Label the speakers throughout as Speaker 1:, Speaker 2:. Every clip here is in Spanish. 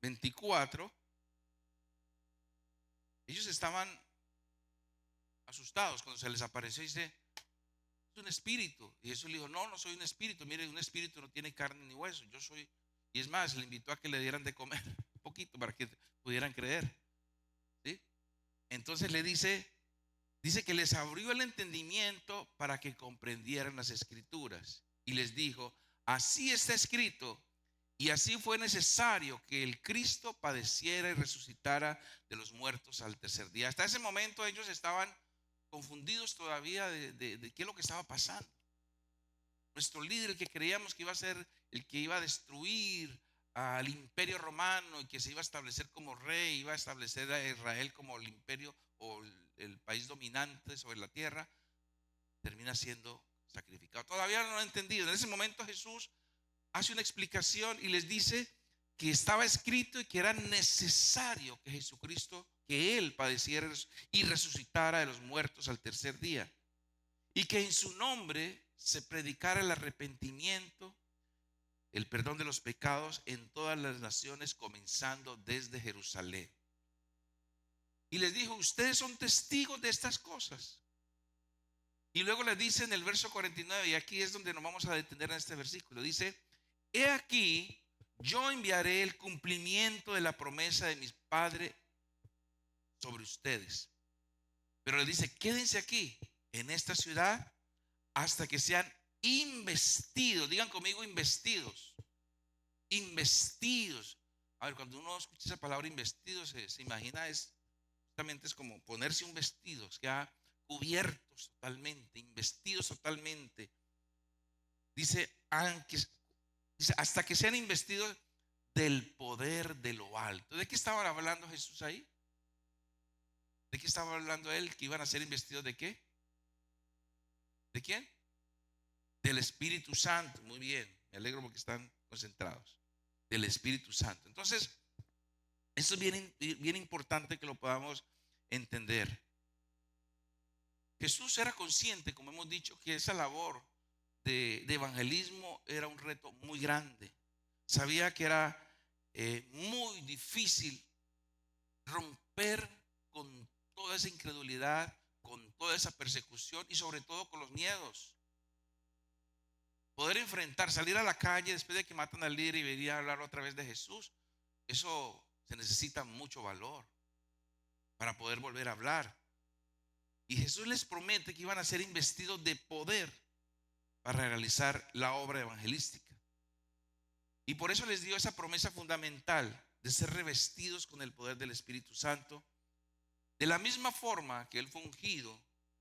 Speaker 1: 24, ellos estaban asustados cuando se les apareció y dice, es un espíritu. Y Jesús le dijo, no, no soy un espíritu. Mire, un espíritu no tiene carne ni hueso. Yo soy. Y es más, le invitó a que le dieran de comer un poquito para que pudieran creer. ¿Sí? Entonces le dice que les abrió el entendimiento para que comprendieran las escrituras. Y les dijo, así está escrito. Y así fue necesario que el Cristo padeciera y resucitara de los muertos al tercer día. Hasta ese momento ellos estaban confundidos todavía de qué es lo que estaba pasando. Nuestro líder, el que creíamos que iba a ser el que iba a destruir al imperio romano y que se iba a establecer como rey, iba a establecer a Israel como el imperio o el país dominante sobre la tierra, termina siendo sacrificado. Todavía no lo han entendido. En ese momento Jesús hace una explicación y les dice que estaba escrito y que era necesario que Jesucristo, que Él padeciera y resucitara de los muertos al tercer día, y que en su nombre se predicara el arrepentimiento, el perdón de los pecados en todas las naciones, comenzando desde Jerusalén. Y les dijo, ustedes son testigos de estas cosas. Y luego les dice en el verso 49, y aquí es donde nos vamos a detener en este versículo, dice, he aquí, yo enviaré el cumplimiento de la promesa de mi Padre sobre ustedes. Pero les dice, quédense aquí, en esta ciudad, hasta que sean investidos. Digan conmigo, investidos. Investidos. A ver, cuando uno escucha esa palabra investidos, se imagina, justamente es como ponerse un vestido, que ha cubiertos totalmente, investidos totalmente. Dice, hasta que sean investidos del poder de lo alto. ¿De qué estaba hablando Jesús ahí? ¿De qué estaba hablando él? ¿Que iban a ser investidos de qué? ¿De quién? Del Espíritu Santo. Muy bien, me alegro porque están concentrados. Del Espíritu Santo. Entonces, eso es bien importante que lo podamos entender. Jesús era consciente, como hemos dicho, que esa labor de evangelismo era un reto muy grande. Sabía que era muy difícil romper con toda esa incredulidad, con toda esa persecución y sobre todo con los miedos. Poder enfrentar, salir a la calle después de que matan al líder y venir a hablar otra vez de Jesús, eso se necesita mucho valor para poder volver a hablar. Y Jesús les promete que iban a ser investidos de poder para realizar la obra evangelística. Y por eso les dio esa promesa fundamental de ser revestidos con el poder del Espíritu Santo, de la misma forma que Él fue ungido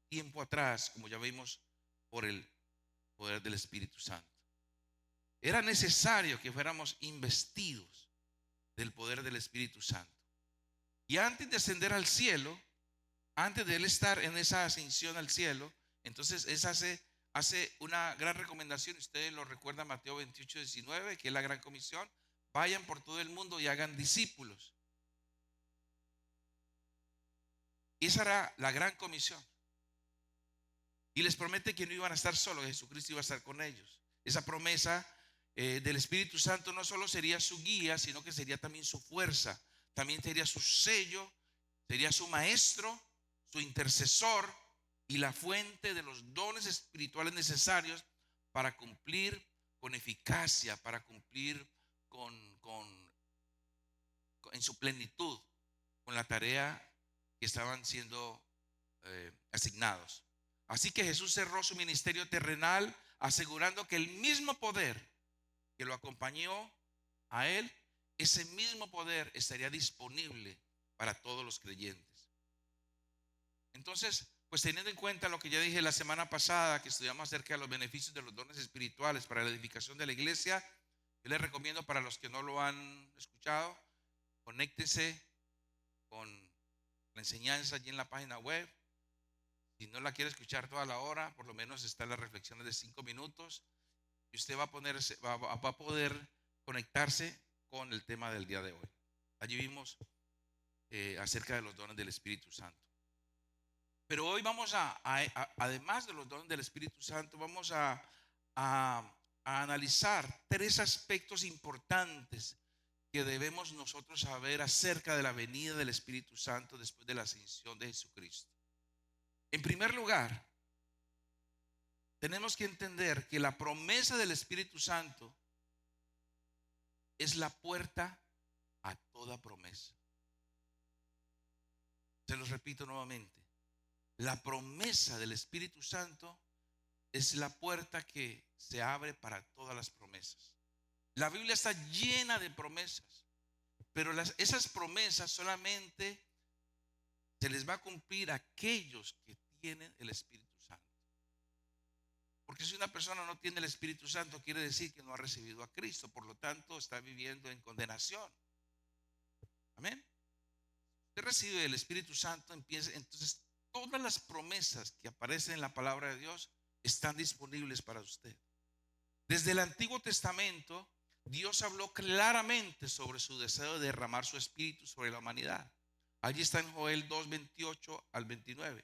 Speaker 1: tiempo atrás, como ya vimos, por el poder del Espíritu Santo. Era necesario que fuéramos investidos del poder del Espíritu Santo. Y antes de ascender al cielo, antes de Él estar en esa ascensión al cielo, entonces Él hace una gran recomendación. Ustedes lo recuerdan, Mateo 28:19, que es la gran comisión. Vayan por todo el mundo y hagan discípulos. Y esa era la gran comisión. Y les promete que no iban a estar solos, Jesucristo iba a estar con ellos. Esa promesa del Espíritu Santo no solo sería su guía, sino que sería también su fuerza, también sería su sello, sería su maestro, su intercesor y la fuente de los dones espirituales necesarios para cumplir con eficacia, para cumplir en su plenitud con la tarea que estaban siendo asignados. Así que Jesús cerró su ministerio terrenal asegurando que el mismo poder que lo acompañó a él, ese mismo poder estaría disponible para todos los creyentes. Entonces, pues teniendo en cuenta lo que ya dije la semana pasada, que estudiamos acerca de los beneficios de los dones espirituales para la edificación de la iglesia, yo les recomiendo, para los que no lo han escuchado, conéctese con la enseñanza allí en la página web. Si no la quiere escuchar toda la hora, por lo menos están las reflexiones de 5 minutos y usted va a poder conectarse con el tema del día de hoy. Allí vimos acerca de los dones del Espíritu Santo. Pero hoy vamos además de los dones del Espíritu Santo, vamos a analizar 3 aspectos importantes que debemos nosotros saber acerca de la venida del Espíritu Santo después de la ascensión de Jesucristo. En primer lugar, tenemos que entender que la promesa del Espíritu Santo es la puerta a toda promesa. Se los repito nuevamente. La promesa del Espíritu Santo es la puerta que se abre para todas las promesas. La Biblia está llena de promesas, pero esas promesas solamente se les va a cumplir a aquellos que tienen el Espíritu Santo. Porque si una persona no tiene el Espíritu Santo, quiere decir que no ha recibido a Cristo, por lo tanto está viviendo en condenación. Amén. Usted recibe el Espíritu Santo, entonces todas las promesas que aparecen en la palabra de Dios están disponibles para usted. Desde el Antiguo Testamento, Dios habló claramente sobre su deseo de derramar su Espíritu sobre la humanidad. Allí está en Joel 2, 28 al 29.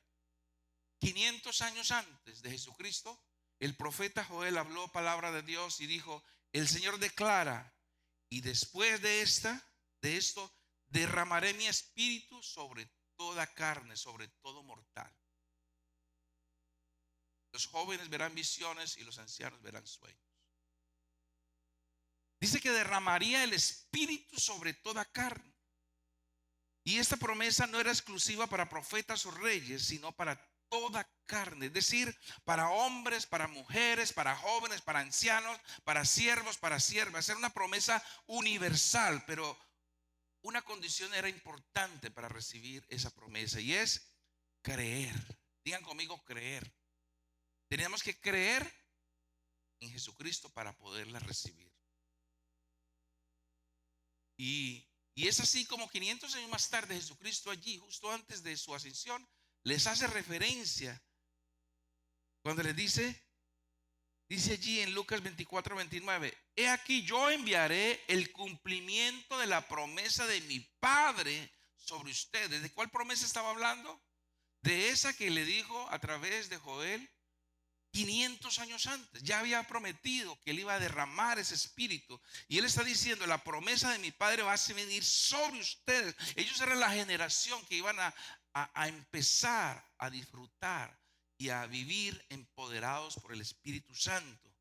Speaker 1: 500 años antes de Jesucristo, el profeta Joel habló palabra de Dios y dijo: el Señor declara, y después de esto, derramaré mi espíritu sobre toda carne, sobre todo mortal. Los jóvenes verán visiones y los ancianos verán sueños. Dice que derramaría el espíritu sobre toda carne. Y esta promesa no era exclusiva para profetas o reyes, sino para toda carne, es decir, para hombres, para mujeres, para jóvenes, para ancianos, para siervos, para siervas. Era una promesa universal, pero una condición era importante para recibir esa promesa, y es creer. Digan conmigo, creer. Teníamos que creer en Jesucristo para poderla recibir. Y es así como 500 años más tarde, Jesucristo allí, justo antes de su ascensión, les hace referencia cuando les dice allí en Lucas 24, 29: he aquí, yo enviaré el cumplimiento de la promesa de mi Padre sobre ustedes. ¿De cuál promesa estaba hablando? De esa que le dijo a través de Joel 500 años antes. Ya había prometido que él iba a derramar ese espíritu, y él está diciendo: la promesa de mi Padre va a venir sobre ustedes. Ellos eran la generación que iban a empezar a disfrutar y a vivir empoderados por el Espíritu Santo.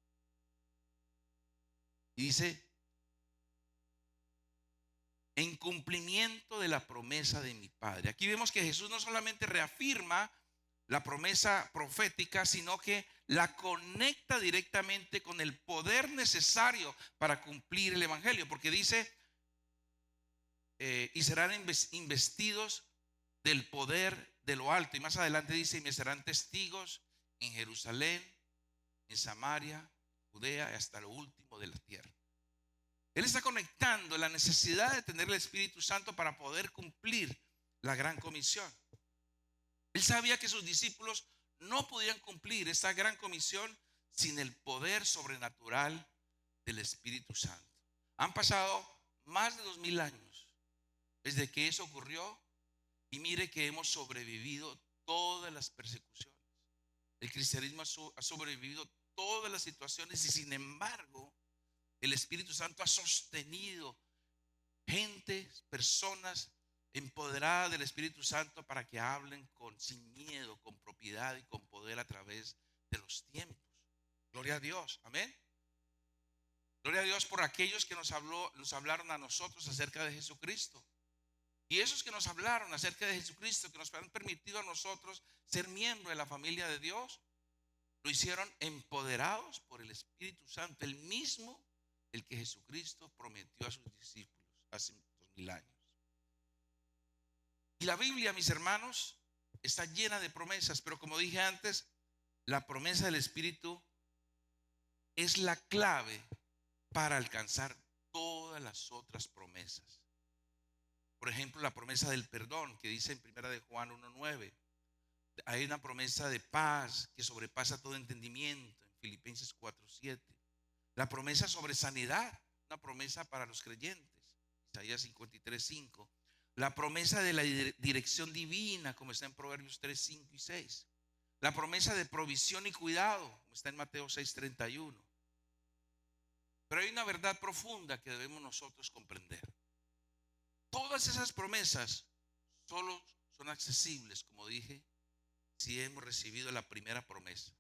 Speaker 1: Y dice: en cumplimiento de la promesa de mi Padre. Aquí vemos que Jesús no solamente reafirma la promesa profética, sino que la conecta directamente con el poder necesario para cumplir el evangelio, porque dice: y serán investidos del poder de lo alto. Y más adelante dice: y me serán testigos en Jerusalén, en Samaria, Judea, hasta lo último de la tierra. Él está conectando la necesidad de tener el Espíritu Santo para poder cumplir la gran comisión. Él sabía que sus discípulos no podían cumplir esta gran comisión sin el poder sobrenatural del Espíritu Santo. Han pasado más de 2000 años desde que eso ocurrió, y mire que hemos sobrevivido todas las persecuciones. El cristianismo ha sobrevivido todas las situaciones, y sin embargo el Espíritu Santo ha sostenido gente, personas empoderadas del Espíritu Santo para que hablen sin miedo, con propiedad y con poder a través de los tiempos. Gloria a Dios, amén. Gloria a Dios por aquellos que nos hablaron a nosotros acerca de Jesucristo. Y esos que nos hablaron acerca de Jesucristo, que nos han permitido a nosotros ser miembros de la familia de Dios, lo hicieron empoderados por el Espíritu Santo, el mismo el que Jesucristo prometió a sus discípulos hace 2000 años. Y la Biblia, mis hermanos, está llena de promesas, pero como dije antes, la promesa del Espíritu es la clave para alcanzar todas las otras promesas. Por ejemplo, la promesa del perdón, que dice en 1 de Juan 1:9. Hay una promesa de paz que sobrepasa todo entendimiento en Filipenses 4:7. La promesa sobre sanidad, una promesa para los creyentes, Isaías 53:5. La promesa de la dirección divina, como está en Proverbios 3:5 y 6. La promesa de provisión y cuidado, como está en Mateo 6:31. Pero hay una verdad profunda que debemos nosotros comprender. todas esas promesas solo son accesibles, como dije, si hemos recibido la primera promesa.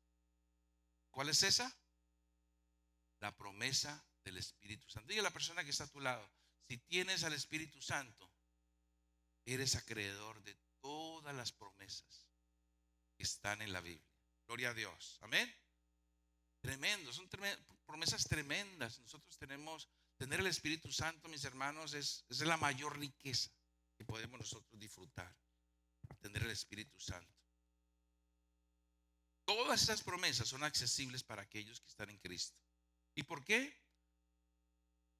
Speaker 1: ¿Cuál es esa? La promesa del Espíritu Santo. Diga a la persona que está a tu lado, si tienes al Espíritu Santo, eres acreedor de todas las promesas que están en la Biblia. Gloria a Dios. Amén. Tremendo, son promesas tremendas. Nosotros tener el Espíritu Santo, mis hermanos, es la mayor riqueza que podemos nosotros disfrutar. Tener el Espíritu Santo. Todas esas promesas son accesibles para aquellos que están en Cristo. ¿Y por qué?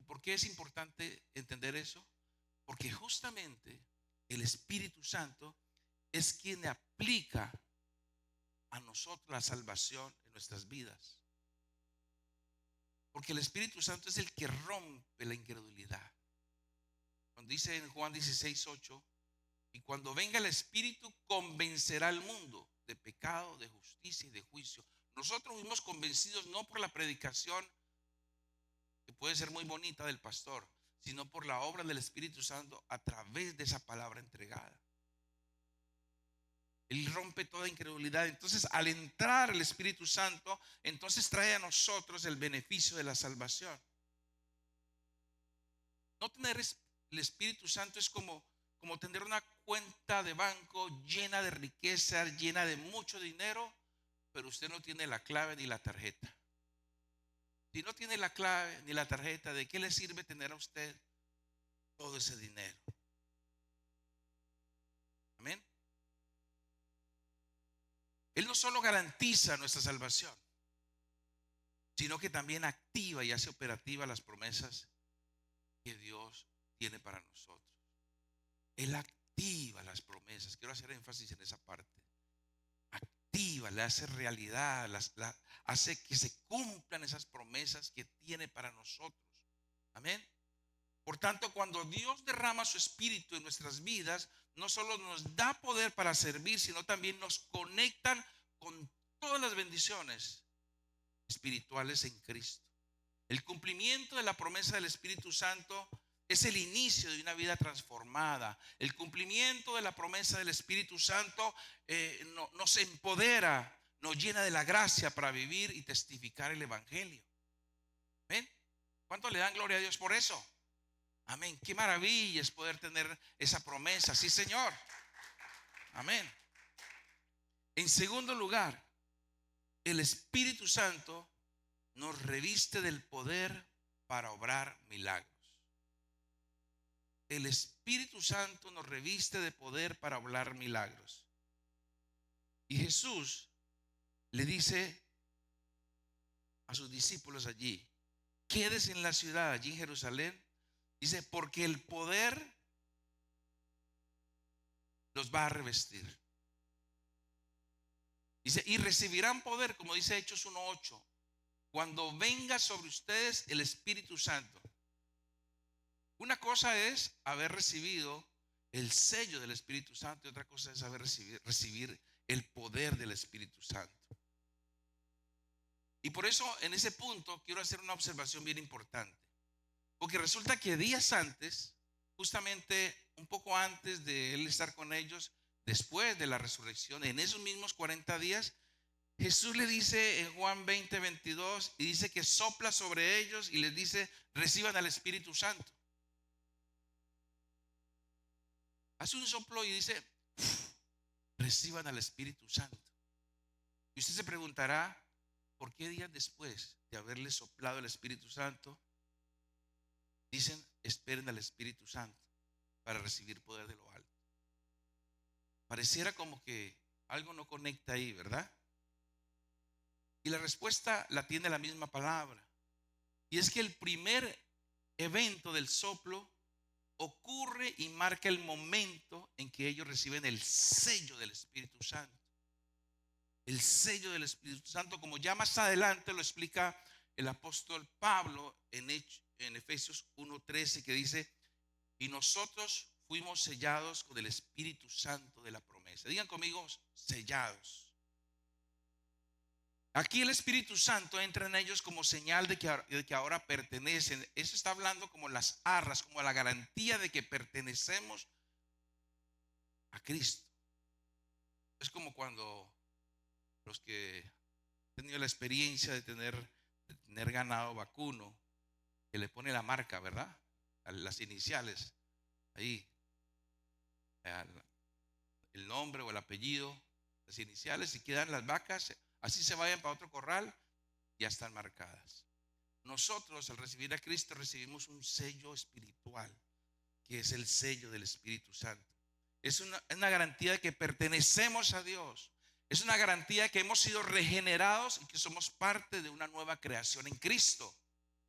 Speaker 1: ¿Por qué es importante entender eso? Porque justamente el Espíritu Santo es quien aplica a nosotros la salvación en nuestras vidas. Porque el Espíritu Santo es el que rompe la incredulidad. Cuando dice en Juan 16:8, y cuando venga el Espíritu convencerá al mundo de pecado, de justicia y de juicio. Nosotros fuimos convencidos no por la predicación, que puede ser muy bonita, del pastor, sino por la obra del Espíritu Santo a través de esa palabra entregada. Él rompe toda incredulidad. Entonces, al entrar el Espíritu Santo, entonces trae a nosotros el beneficio de la salvación. No tener el Espíritu Santo es como tener una cuenta de banco llena de riqueza, llena de mucho dinero, pero usted no tiene la clave ni la tarjeta. Si no tiene la clave ni la tarjeta, ¿de qué le sirve tener a usted todo ese dinero? Amén. Él no solo garantiza nuestra salvación, sino que también activa y hace operativa las promesas que Dios tiene para nosotros. Él activa las promesas. Quiero hacer énfasis en esa parte. Activa, le hace realidad, hace que se cumplan esas promesas que tiene para nosotros. Amén. Por tanto, cuando Dios derrama su Espíritu en nuestras vidas, no solo nos da poder para servir, sino también nos conectan con todas las bendiciones espirituales en Cristo. El cumplimiento de la promesa del Espíritu Santo es el inicio de una vida transformada. El cumplimiento de la promesa del Espíritu Santo nos empodera, nos llena de la gracia para vivir y testificar el Evangelio. ¿Ven? ¿Cuánto le dan gloria a Dios por eso? Amén. Qué maravilla es poder tener esa promesa. Sí, Señor. Amén. En segundo lugar, el Espíritu Santo nos reviste del poder para obrar milagros. El Espíritu Santo nos reviste de poder para obrar milagros. Y Jesús le dice a sus discípulos allí: quédese en la ciudad, allí en Jerusalén. Dice, porque el poder los va a revestir. Dice, y recibirán poder, como dice Hechos 1:8, cuando venga sobre ustedes el Espíritu Santo. Una cosa es haber recibido el sello del Espíritu Santo y otra cosa es recibir el poder del Espíritu Santo. Y por eso en ese punto quiero hacer una observación bien importante. Porque resulta que días antes, justamente un poco antes de él estar con ellos, después de la resurrección, en esos mismos 40 días, Jesús le dice en Juan 20:22, y dice que sopla sobre ellos y les dice, reciban al Espíritu Santo. Hace un soplo y dice, reciban al Espíritu Santo. Y usted se preguntará, ¿por qué días después de haberle soplado el Espíritu Santo dicen, esperen al Espíritu Santo para recibir poder de lo alto? Pareciera como que algo no conecta ahí, ¿verdad? Y la respuesta la tiene la misma palabra. Y es que el primer evento del soplo ocurre y marca el momento en que ellos reciben el sello del Espíritu Santo. El sello del Espíritu Santo, como ya más adelante lo explica el apóstol Pablo en Efesios 1:13, que dice, y nosotros fuimos sellados con el Espíritu Santo de la promesa. Digan conmigo, sellados. Aquí el Espíritu Santo entra en ellos como señal de que ahora pertenecen. Eso está hablando como las arras, como la garantía de que pertenecemos a Cristo. Es como cuando los que han tenido la experiencia de tener ganado vacuno, que le pone la marca, ¿verdad? Las iniciales, ahí, el nombre o el apellido, las iniciales, y quedan las vacas, así se vayan para otro corral, ya están marcadas. Nosotros al recibir a Cristo recibimos un sello espiritual, que es el sello del Espíritu Santo. Es una garantía de que pertenecemos a Dios. Es una garantía de que hemos sido regenerados y que somos parte de una nueva creación en Cristo.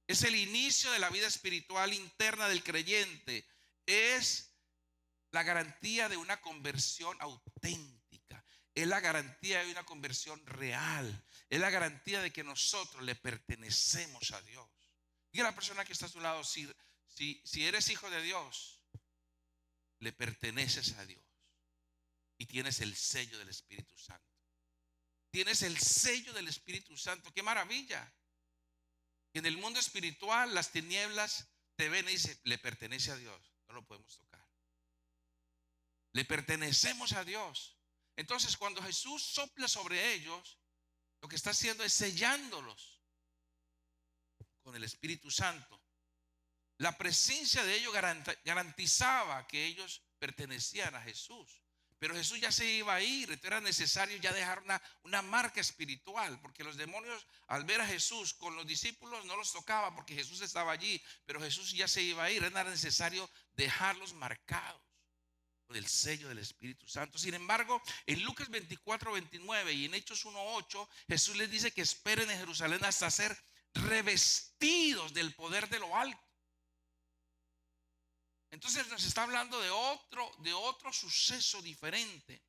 Speaker 1: Es el inicio de la vida espiritual interna del creyente. Es la garantía de una conversión auténtica. Es la garantía de una conversión real. Es la garantía de que nosotros le pertenecemos a Dios. Y a la persona que está a tu lado, si eres hijo de Dios, le perteneces a Dios y tienes el sello del Espíritu Santo. Tienes el sello del Espíritu Santo. ¡Qué maravilla! En el mundo espiritual las tinieblas te ven y dicen, le pertenece a Dios, no lo podemos tocar. Le pertenecemos a Dios. Entonces cuando Jesús sopla sobre ellos, lo que está haciendo es sellándolos con el Espíritu Santo. La presencia de ellos garantizaba que ellos pertenecían a Jesús. Pero Jesús ya se iba a ir, entonces era necesario ya dejar una marca espiritual, porque los demonios al ver a Jesús con los discípulos no los tocaba porque Jesús estaba allí, pero Jesús ya se iba a ir, era necesario dejarlos marcados con el sello del Espíritu Santo. Sin embargo, en Lucas 24:29 y en Hechos 1:8, Jesús les dice que esperen en Jerusalén hasta ser revestidos del poder de lo alto. Entonces nos está hablando de otro suceso diferente.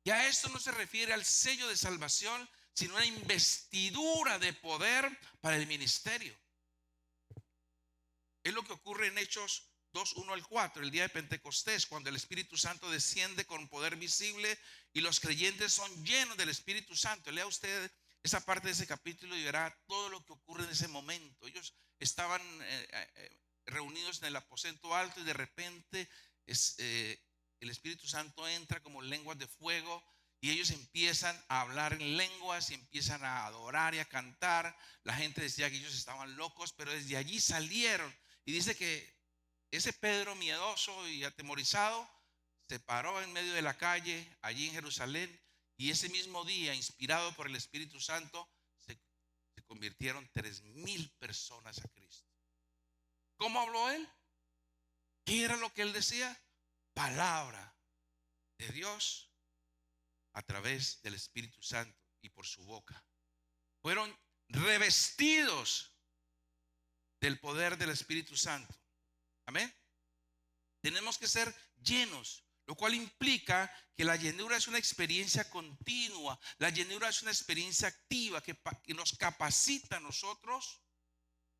Speaker 1: Ya esto no se refiere al sello de salvación, sino a una investidura de poder para el ministerio. Es lo que ocurre en Hechos 2:1-4, el día de Pentecostés, cuando el Espíritu Santo desciende con poder visible y los creyentes son llenos del Espíritu Santo. Lea usted esa parte de ese capítulo y verá todo lo que ocurre en ese momento. Ellos estaban reunidos en el aposento alto y de repente el Espíritu Santo entra como lenguas de fuego y ellos empiezan a hablar en lenguas y empiezan a adorar y a cantar. La gente decía que ellos estaban locos, pero desde allí salieron y dice que ese Pedro miedoso y atemorizado se paró en medio de la calle allí en Jerusalén y ese mismo día, inspirado por el Espíritu Santo, se convirtieron 3,000 personas a Cristo. ¿Cómo habló él? ¿Qué era lo que él decía? Palabra de Dios a través del Espíritu Santo y por su boca. Fueron revestidos del poder del Espíritu Santo. Amén. Tenemos que ser llenos, lo cual implica que la llenura es una experiencia continua. La llenura es una experiencia activa que nos capacita a nosotros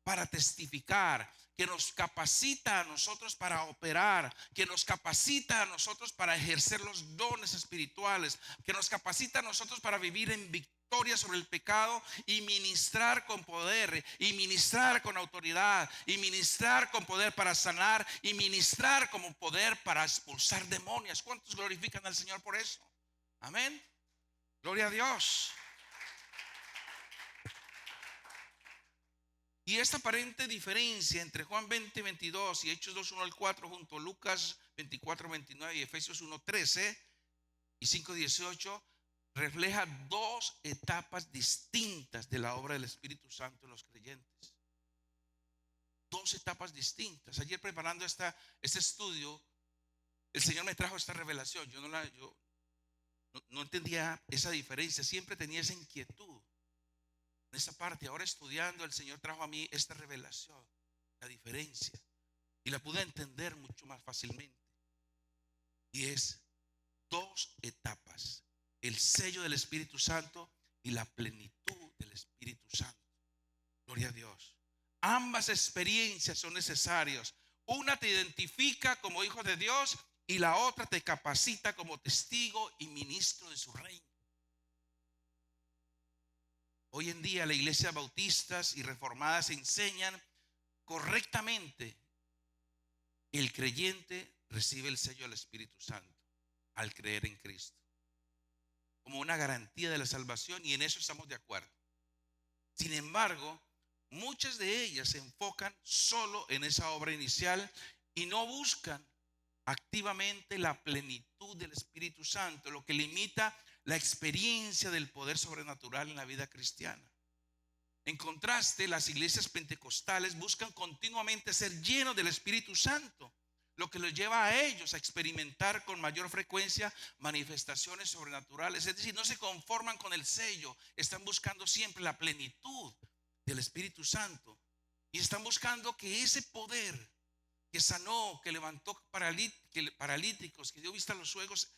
Speaker 1: para testificar, que nos capacita a nosotros para operar, que nos capacita a nosotros para ejercer los dones espirituales, que nos capacita a nosotros para vivir en victoria sobre el pecado y ministrar con poder, y ministrar con autoridad, y ministrar con poder para sanar, y ministrar como poder para expulsar demonios. ¿Cuántos glorifican al Señor por eso? Amén. Gloria a Dios. Y esta aparente diferencia entre Juan 20:22 y Hechos 2:1-4 junto a Lucas 24:29 y Efesios 1:13 y 5:18 refleja dos etapas distintas de la obra del Espíritu Santo en los creyentes. Dos etapas distintas. Ayer preparando este estudio, el Señor me trajo esta revelación. Yo no entendía esa diferencia, siempre tenía esa inquietud en esa parte. Ahora estudiando, el Señor trajo a mí esta revelación, la diferencia, y la pude entender mucho más fácilmente. Y es dos etapas: el sello del Espíritu Santo y la plenitud del Espíritu Santo. Gloria a Dios. Ambas experiencias son necesarias. Una te identifica como hijo de Dios y la otra te capacita como testigo y ministro de su reino. Hoy en día las iglesias bautistas y reformadas enseñan correctamente que el creyente recibe el sello del Espíritu Santo al creer en Cristo, como una garantía de la salvación, y en eso estamos de acuerdo. Sin embargo, muchas de ellas se enfocan solo en esa obra inicial y no buscan activamente la plenitud del Espíritu Santo, lo que limita la experiencia del poder sobrenatural en la vida cristiana. En contraste, las iglesias pentecostales buscan continuamente ser llenos del Espíritu Santo, lo que los lleva a ellos a experimentar con mayor frecuencia manifestaciones sobrenaturales. Es decir, no se conforman con el sello, están buscando siempre la plenitud del Espíritu Santo y están buscando que ese poder que sanó, que levantó paralíticos, que dio vista a los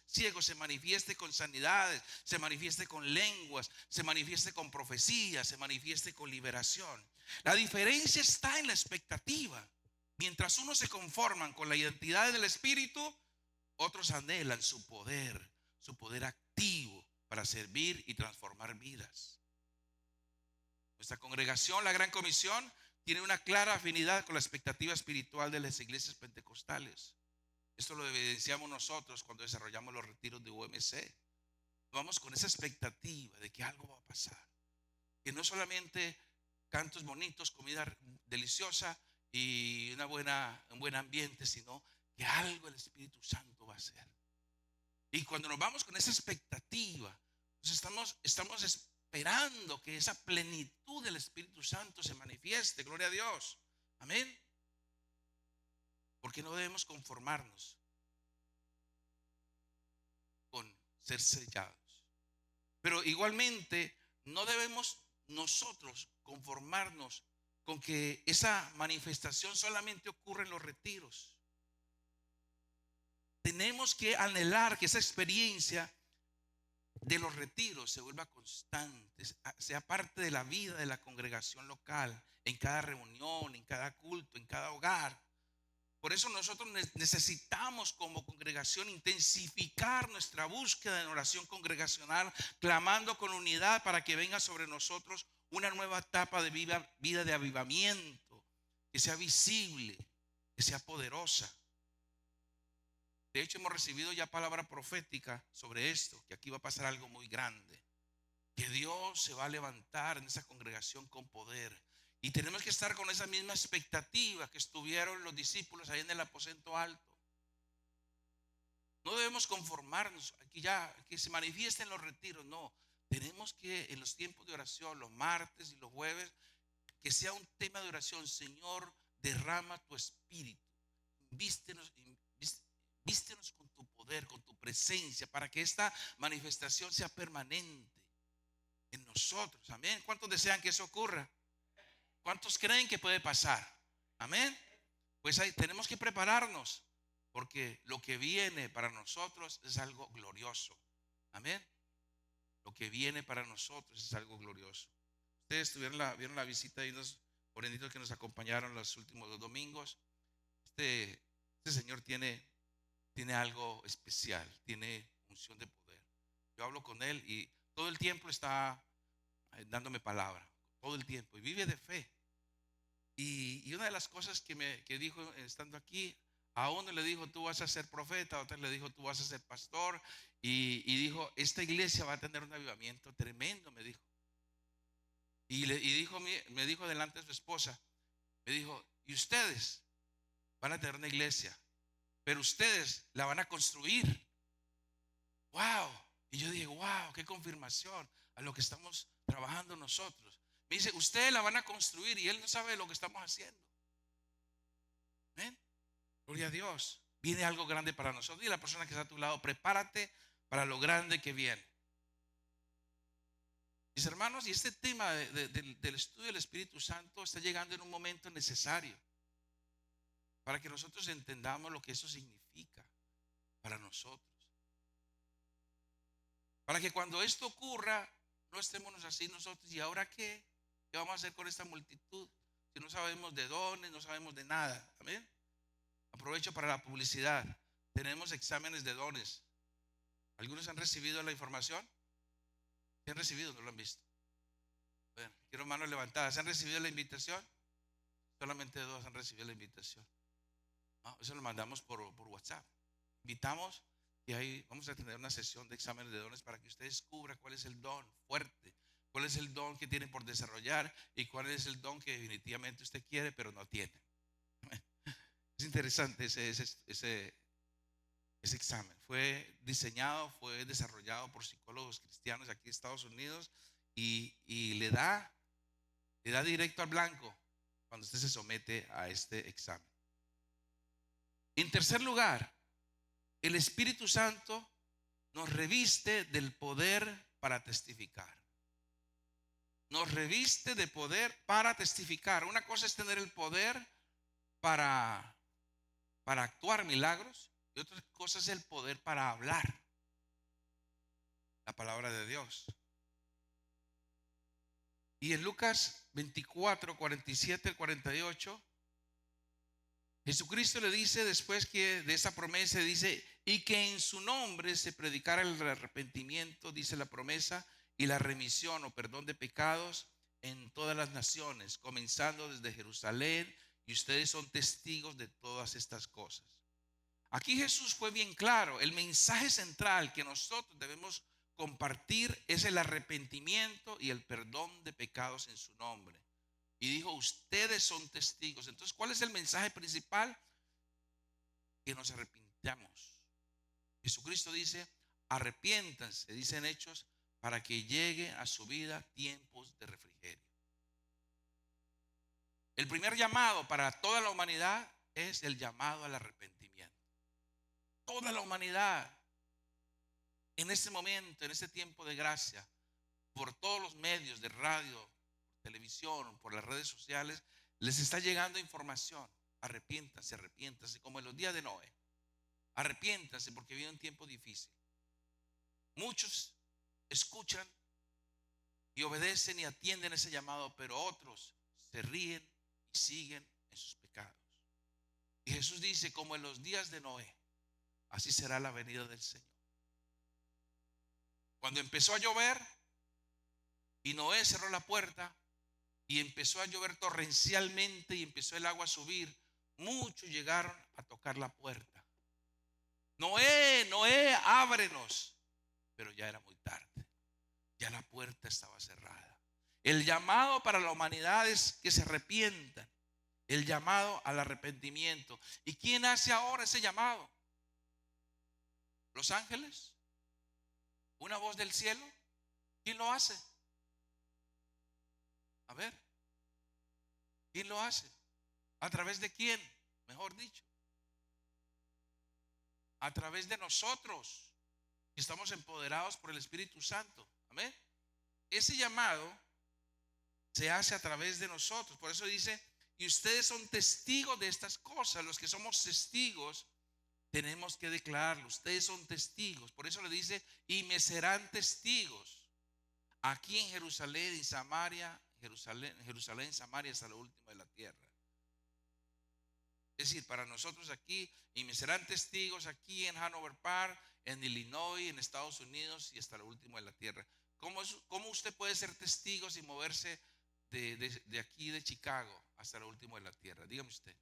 Speaker 1: ciegos, se manifieste con sanidades, se manifieste con lenguas, se manifieste con profecías, se manifieste con liberación. La diferencia está en la expectativa. Mientras unos se conforman con la identidad del Espíritu, otros anhelan su poder activo para servir y transformar vidas. Nuestra congregación, la Gran Comisión, tiene una clara afinidad con la expectativa espiritual de las iglesias pentecostales. Esto lo evidenciamos nosotros cuando desarrollamos los retiros de UMC. Vamos con esa expectativa de que algo va a pasar, que no solamente cantos bonitos, comida deliciosa y un buen ambiente, sino que algo el Espíritu Santo va a hacer. Y cuando nos vamos con esa expectativa, pues estamos esperando que esa plenitud del Espíritu Santo se manifieste. Gloria a Dios. Amén. Porque no debemos conformarnos con ser sellados. Pero igualmente no debemos nosotros conformarnos con que esa manifestación solamente ocurre en los retiros. Tenemos que anhelar que esa experiencia de los retiros se vuelva constante, sea parte de la vida de la congregación local, en cada reunión, en cada culto, en cada hogar. Por eso nosotros necesitamos como congregación intensificar nuestra búsqueda en oración congregacional, clamando con unidad para que venga sobre nosotros una nueva etapa de vida de avivamiento, que sea visible, que sea poderosa. De hecho, hemos recibido ya palabra profética sobre esto, que aquí va a pasar algo muy grande, que Dios se va a levantar en esa congregación con poder. Y tenemos que estar con esa misma expectativa que estuvieron los discípulos ahí en el aposento alto. No debemos conformarnos que se manifiesten los retiros, no. Tenemos que en los tiempos de oración, los martes y los jueves, que sea un tema de oración. Señor, derrama tu espíritu, vístenos con tu poder, con tu presencia, para que esta manifestación sea permanente en nosotros. Amén. ¿Cuántos desean que eso ocurra? ¿Cuántos creen que puede pasar? Amén. Pues ahí tenemos que prepararnos, porque lo que viene para nosotros es algo glorioso. Amén. Lo que viene para nosotros es algo glorioso. Ustedes vieron la visita de unos morenitos que nos acompañaron los últimos 2 domingos. Este señor tiene algo especial, tiene unción de poder. Yo hablo con él y todo el tiempo está dándome palabra, todo el tiempo, y vive de fe. Y una de las cosas que dijo estando aquí, a uno le dijo: tú vas a ser profeta, a otro le dijo: tú vas a ser pastor, y dijo: esta iglesia va a tener un avivamiento tremendo, me dijo. Me dijo delante de su esposa, me dijo: y ustedes van a tener una iglesia, pero ustedes la van a construir. Wow. Y yo dije: wow, qué confirmación a lo que estamos trabajando nosotros. Me dice: ustedes la van a construir, y él no sabe lo que estamos haciendo. ¿Ven? Gloria a Dios. Viene algo grande para nosotros. Y la persona que está a tu lado: prepárate para lo grande que viene. Mis hermanos, y este tema del estudio del Espíritu Santo está llegando en un momento necesario para que nosotros entendamos lo que eso significa para nosotros. Para que cuando esto ocurra no estemos así nosotros: ¿y ahora qué? ¿Qué vamos a hacer con esta multitud? Si no sabemos de dónde, no sabemos de nada. Amén. Aprovecho para la publicidad. Tenemos exámenes de dones. ¿Algunos han recibido la información? ¿Qué han recibido? ¿No lo han visto? Bueno, quiero manos levantadas. ¿Han recibido la invitación? Solamente dos han recibido la invitación. No, eso lo mandamos por WhatsApp. Invitamos y ahí vamos a tener una sesión de exámenes de dones para que usted descubra cuál es el don fuerte, cuál es el don que tiene por desarrollar y cuál es el don que definitivamente usted quiere pero no tiene. Es interesante ese examen. Fue diseñado, fue desarrollado por psicólogos cristianos aquí en Estados Unidos y le da directo al blanco cuando usted se somete a este examen. En tercer lugar, el Espíritu Santo nos reviste del poder para testificar. Nos reviste de poder para testificar. Una cosa es tener el poder para actuar milagros y otra cosa es el poder para hablar la palabra de Dios. Y en Lucas 24, 47 al 48, Jesucristo le dice, después que de esa promesa, dice, y que en su nombre se predicara el arrepentimiento, dice la promesa, y la remisión o perdón de pecados en todas las naciones, comenzando desde Jerusalén, y ustedes son testigos de todas estas cosas. Aquí Jesús fue bien claro. El mensaje central que nosotros debemos compartir es el arrepentimiento y el perdón de pecados en su nombre. Y dijo, ustedes son testigos. Entonces, ¿cuál es el mensaje principal? Que nos arrepintamos. Jesucristo dice, arrepiéntanse, dice en Hechos, para que llegue a su vida tiempos de refrigerio. El primer llamado para toda la humanidad es el llamado al arrepentimiento. Toda la humanidad en este momento, en este tiempo de gracia, por todos los medios de radio, televisión, por las redes sociales, les está llegando información. Arrepiéntanse, arrepiéntanse, como en los días de Noé. Arrepiéntanse porque viene un tiempo difícil. Muchos escuchan y obedecen y atienden ese llamado, pero otros se ríen y siguen en sus pecados. Y Jesús dice, como en los días de Noé, así será la venida del Señor. Cuando empezó a llover y Noé cerró la puerta y empezó a llover torrencialmente y empezó el agua a subir, muchos llegaron a tocar la puerta. Noé, Noé, ábrenos. Pero ya era muy tarde. Ya la puerta estaba cerrada. El llamado para la humanidad es que se arrepientan. El llamado al arrepentimiento. ¿Y quién hace ahora ese llamado? ¿Los ángeles? ¿Una voz del cielo? ¿Quién lo hace? A ver, ¿quién lo hace? ¿A través de quién? Mejor dicho, a través de nosotros, que estamos empoderados por el Espíritu Santo. Amén. Ese llamado se hace a través de nosotros. Por eso dice, y ustedes son testigos de estas cosas. Los que somos testigos tenemos que declararlo. Ustedes son testigos. Por eso le dice, y me serán testigos aquí en Jerusalén y Samaria, Jerusalén, Samaria, hasta lo último de la tierra. Es decir, para nosotros aquí, y me serán testigos aquí en Hanover Park, en Illinois, en Estados Unidos y hasta lo último de la tierra. ¿Cómo usted puede ser testigo sin moverse de aquí de Chicago hasta lo último de la tierra? Dígame usted.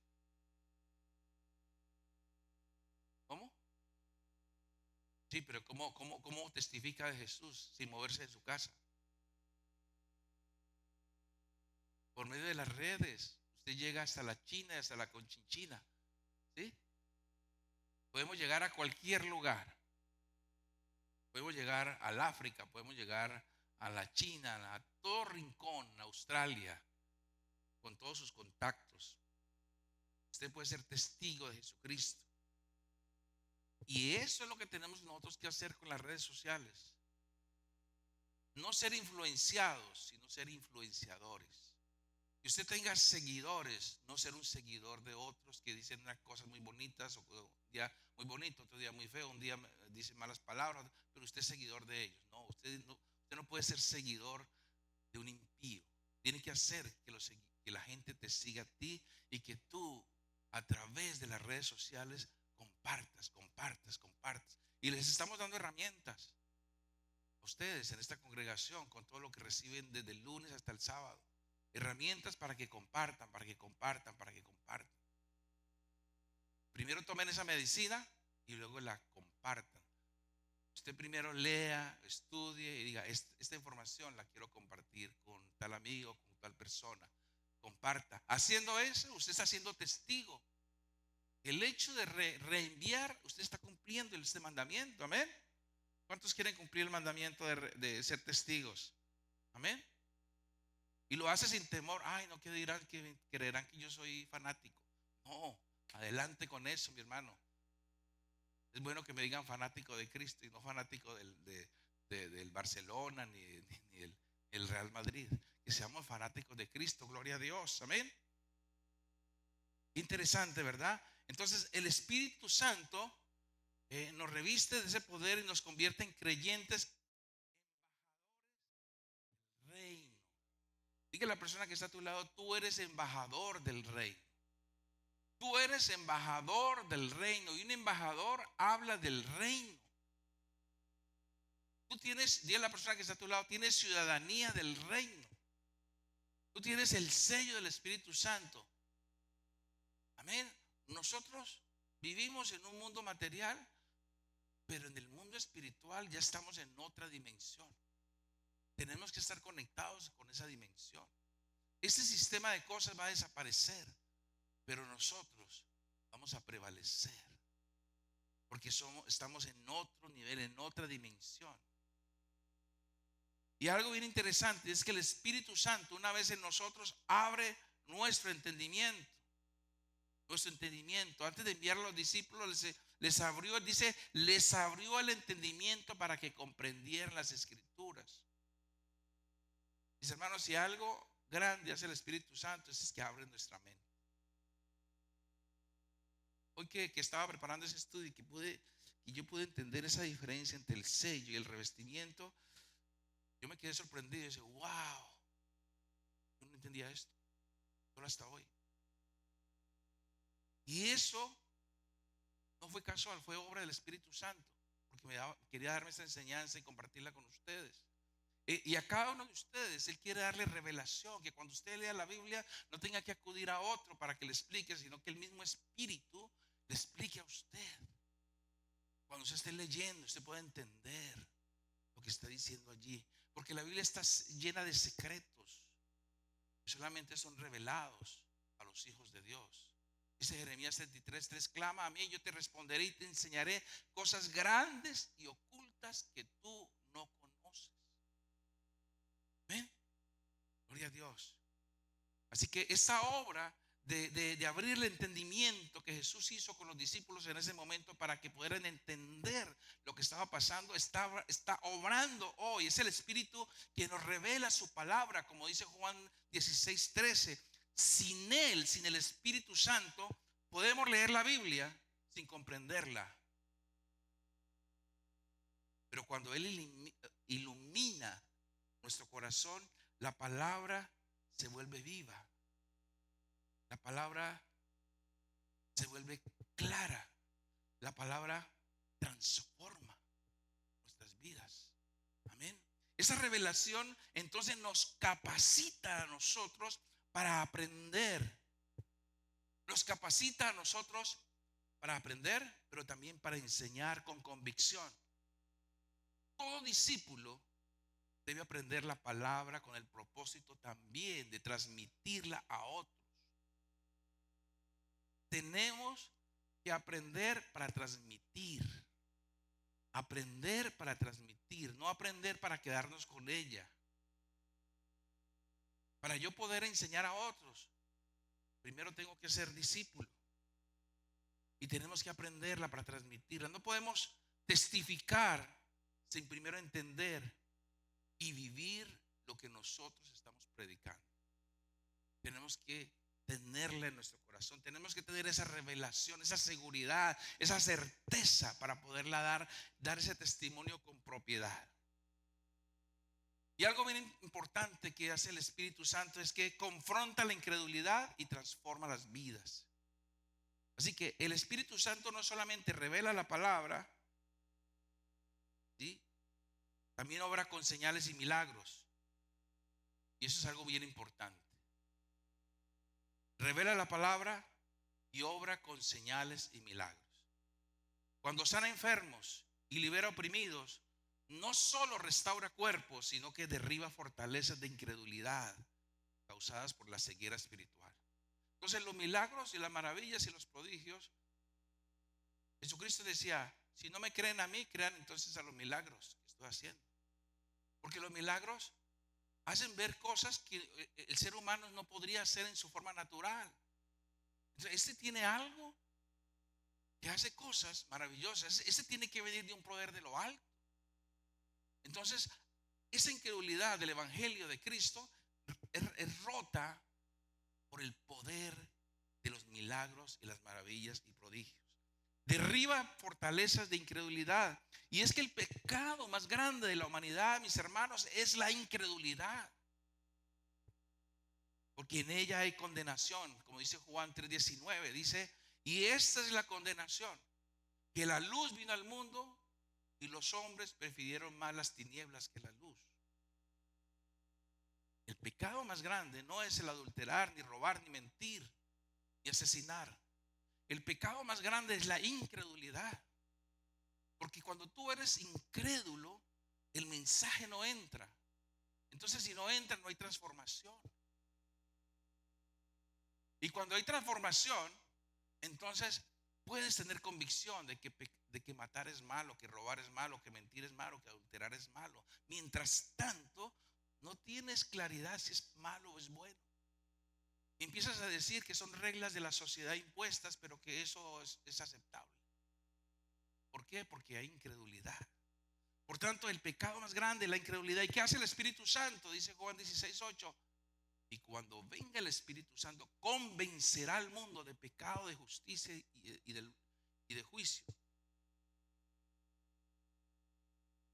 Speaker 1: ¿Cómo? Sí, pero ¿cómo testifica de Jesús sin moverse de su casa? Por medio de las redes. Usted llega hasta la China, hasta la Conchinchina. ¿Sí? Podemos llegar a cualquier lugar. Podemos llegar al África, podemos llegar a la China, a todo rincón, a Australia, con todos sus contactos. Usted puede ser testigo de Jesucristo. Y eso es lo que tenemos nosotros que hacer con las redes sociales. No ser influenciados, sino ser influenciadores. Que usted tenga seguidores, no ser un seguidor de otros que dicen unas cosas muy bonitas, o un día muy bonito, otro día muy feo, un día dicen malas palabras, pero usted es seguidor de ellos. No, usted no puede ser seguidor de un impío. Tiene que hacer que la gente te siga a ti y que tú a través de las redes sociales compartas. Y les estamos dando herramientas. ustedes en esta congregación, con todo lo que reciben desde el lunes hasta el sábado. Herramientas para que compartan, para que compartan, para que compartan. Primero tomen esa medicina y luego la compartan. Usted primero lea, estudie y diga, esta información la quiero compartir con tal amigo, con tal persona. Comparta. Haciendo eso, usted está siendo testigo. El hecho de reenviar, usted está cumpliendo este mandamiento. Amén. ¿Cuántos quieren cumplir el mandamiento de ser testigos? Amén. Y lo hace sin temor. Ay, no, ¿qué dirán? Que creerán que yo soy fanático. No, adelante con eso, mi hermano. Es bueno que me digan fanático de Cristo y no fanático del Barcelona ni el Real Madrid. Que seamos fanáticos de Cristo, gloria a Dios, amén. Interesante, ¿verdad? Entonces el Espíritu Santo nos reviste de ese poder y nos convierte en creyentes del reino. Diga a la persona que está a tu lado, tú eres embajador del reino. Tú eres embajador del reino y un embajador habla del reino. Tú tienes, dile a la persona que está a tu lado, tienes ciudadanía del reino. Tú tienes el sello del Espíritu Santo. Amén. Nosotros vivimos en un mundo material, pero en el mundo espiritual ya estamos en otra dimensión. Tenemos que estar conectados con esa dimensión. Este sistema de cosas va a desaparecer, pero nosotros vamos a prevalecer, porque estamos en otro nivel, en otra dimensión. Y algo bien interesante es que el Espíritu Santo, una vez en nosotros, abre nuestro entendimiento. Nuestro entendimiento. Antes de enviar a los discípulos, les abrió, dice, les abrió el entendimiento para que comprendieran las Escrituras. Mis hermanos, si algo grande hace el Espíritu Santo es que abre nuestra mente. Hoy que estaba preparando ese estudio y yo pude entender esa diferencia entre el sello y el revestimiento, yo me quedé sorprendido y dije, wow, yo no entendía esto, solo hasta hoy. Y eso no fue casual, fue obra del Espíritu Santo, porque quería darme esta enseñanza y compartirla con ustedes. Y a cada uno de ustedes Él quiere darle revelación, que cuando usted lea la Biblia no tenga que acudir a otro para que le explique, sino que el mismo Espíritu le explique a usted. Cuando usted esté leyendo, usted pueda entender lo que está diciendo allí, porque la Biblia está llena de secretos que solamente son revelados a los hijos de Dios. Dice Jeremías 33:3, clama a mí, yo te responderé y te enseñaré cosas grandes y ocultas que tú no conoces. ¿Ven? Gloria a Dios. Así que esa obra de abrir el entendimiento que Jesús hizo con los discípulos en ese momento para que pudieran entender lo que estaba pasando, está obrando hoy. Es el Espíritu que nos revela su palabra, como dice Juan 16:13. Sin Él, sin el Espíritu Santo, podemos leer la Biblia sin comprenderla. Pero cuando Él ilumina nuestro corazón, la palabra se vuelve viva. La palabra se vuelve clara. La palabra transforma nuestras vidas. Amén. Esa revelación entonces nos capacita a nosotros para aprender. Nos capacita a nosotros para aprender, pero también para enseñar con convicción. Todo discípulo debe aprender la palabra con el propósito también de transmitirla a otros. Tenemos que aprender para transmitir. Aprender para transmitir, no aprender para quedarnos con ella. Para yo poder enseñar a otros, primero tengo que ser discípulo. Y tenemos que aprenderla para transmitirla. No podemos testificar sin primero entender y vivir lo que nosotros estamos predicando. Tenemos que tenerla en nuestro corazón. Tenemos que tener esa revelación, esa seguridad, esa certeza para poderla dar ese testimonio con propiedad. Y algo bien importante que hace el Espíritu Santo es que confronta la incredulidad y transforma las vidas. Así que el Espíritu Santo no solamente revela la palabra, ¿sí?, también obra con señales y milagros. Y eso es algo bien importante. Revela la palabra y obra con señales y milagros. Cuando sana enfermos y libera oprimidos, no solo restaura cuerpos, sino que derriba fortalezas de incredulidad causadas por la ceguera espiritual. Entonces los milagros y las maravillas y los prodigios, Jesucristo decía, si no me creen a mí, crean entonces a los milagros que estoy haciendo. Porque los milagros hacen ver cosas que el ser humano no podría hacer en su forma natural. Entonces, este tiene algo que hace cosas maravillosas. Ese tiene que venir de un poder de lo alto. Entonces, esa incredulidad del evangelio de Cristo es rota por el poder de los milagros y las maravillas y prodigios. Derriba fortalezas de incredulidad. Y es que el pecado más grande de la humanidad, mis hermanos, es la incredulidad. Porque en ella hay condenación, como dice Juan 3:19, dice, y esta es la condenación, que la luz vino al mundo y los hombres prefirieron más las tinieblas que la luz. El pecado más grande no es el adulterar, ni robar, ni mentir, ni asesinar. El pecado más grande es la incredulidad. Porque cuando tú eres incrédulo, el mensaje no entra. Entonces, si no entra, no hay transformación. Y cuando hay transformación, entonces puedes tener convicción de que matar es malo, que robar es malo, que mentir es malo, que adulterar es malo. Mientras tanto, no tienes claridad si es malo o es bueno. Y empiezas a decir que son reglas de la sociedad impuestas, pero que eso es aceptable. ¿Por qué? Porque hay incredulidad. Por tanto, el pecado más grande es la incredulidad. ¿Y qué hace el Espíritu Santo? Dice Juan 16:8. Y cuando venga el Espíritu Santo, convencerá al mundo de pecado, de justicia y de juicio.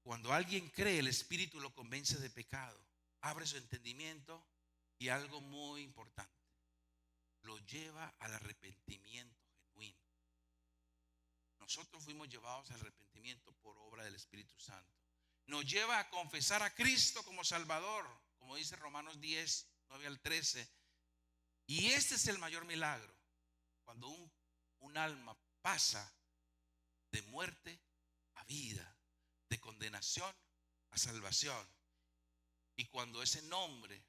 Speaker 1: Cuando alguien cree, el Espíritu lo convence de pecado, abre su entendimiento y algo muy importante, lo lleva al arrepentimiento genuino. Nosotros fuimos llevados al arrepentimiento por obra del Espíritu Santo. Nos lleva a confesar a Cristo como Salvador, como dice Romanos 10:9-13. Y este es el mayor milagro, cuando un alma pasa de muerte a vida, de condenación a salvación, y cuando ese nombre